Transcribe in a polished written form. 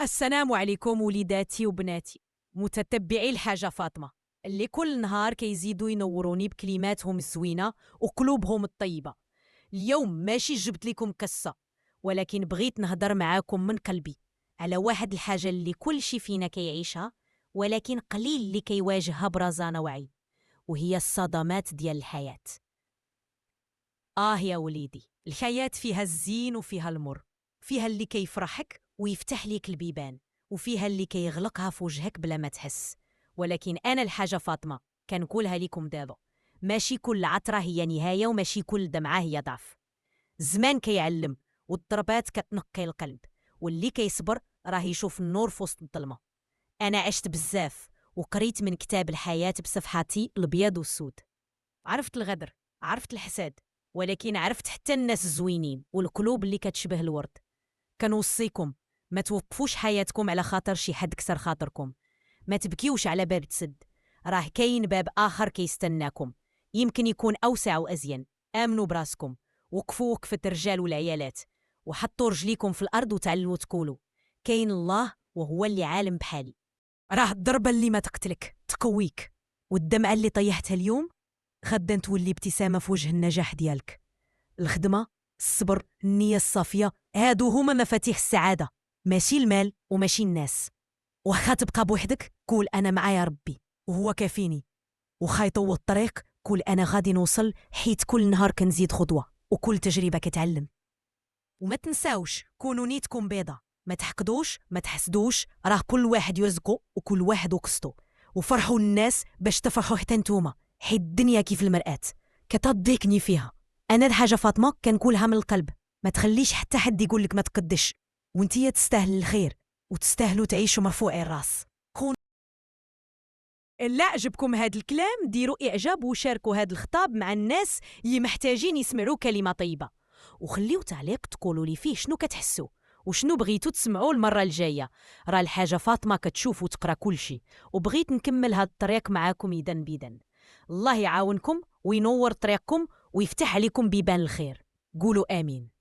السلام عليكم وليداتي وبناتي متتبعي الحاجة فاطمة اللي كل نهار كيزيدوا ينوروني بكلماتهم الزوينة وقلوبهم الطيبة. اليوم ماشي جبت لكم قصة، ولكن بغيت نهضر معاكم من قلبي على واحد الحاجة اللي كل شي فينا كيعيشها، ولكن قليل اللي كيواجهها برزانة وعي، وهي الصدمات ديال الحياة. يا وليدي، الحياة فيها الزين وفيها المر، فيها اللي كيفرحك ويفتح ليك البيبان، وفيها اللي كيغلقها في وجهك بلا ما تحس. ولكن أنا الحاجة فاطمة كنقولها لكم دابا، ماشي كل عطرة هي نهاية، وماشي كل دمعة هي ضعف. الزمان كيعلم والضربات كتنقي القلب، واللي كيصبر راه يشوف النور في وسط الظلمة. أنا عشت بزاف وقريت من كتاب الحياة بصفحاتي البيض والسود. عرفت الغدر، عرفت الحساد، ولكن عرفت حتى الناس الزوينين والقلوب اللي كتشبه الورد. كنوصيكم ما توقفوش حياتكم على خاطر شي حد كسر خاطركم. ما تبكيوش على باب تسد، راه كاين باب آخر كيستناكم، يمكن يكون أوسع وأزين. آمنوا براسكم، وقفوا وقفة الرجال والعيالات، وحطوا رجليكم في الأرض وتعلموا تقولوا كاين الله وهو اللي عالم بحالي. راه الضربة اللي ما تقتلك تقويك، والدمعة اللي طيحتها اليوم غدا تولي ابتسامة في وجه النجاح ديالك. الخدمة، الصبر، النية الصافية، هادو هما مفاتيح السعادة، ماشي المال وماشي الناس. وخا تبقى بوحدك قول أنا معايا ربي وهو كافيني، وخا يطول الطريق قول أنا غادي نوصل، حيت كل نهار كنزيد خطوة وكل تجربة كتعلم. وما تنساوش كونوا نيتكم بيضة، ما تحقدوش ما تحسدوش، راه كل واحد يرزقه وكل واحد وقسطو. وفرحوا الناس باش تفرحوا حتى نتوما، حيت الدنيا كيف المرآة كتضيقني فيها. انا الحاجة فاطمة كنقولها من القلب، ما تخليش حتى حد يقولك ما تقدش، وانتيا تستاهل الخير وتستاهلوا تعيشوا مرفوعي الراس. إلا عجبكم هاد الكلام ديروا إعجاب وشاركوا هاد الخطاب مع الناس اللي محتاجين يسمعوا كلمة طيبة، وخليو تعليق تقولوا لي فيه شنو كتحسوا وشنو بغيتوا تسمعوا المرة الجاية. راه الحاجة فاطمة كتشوف وتقرا كل شيء، وبغيت نكمل هاد الطريق معاكم يدن بيدن. الله يعاونكم وينور طريقكم ويفتح عليكم بيبان الخير. قولوا آمين.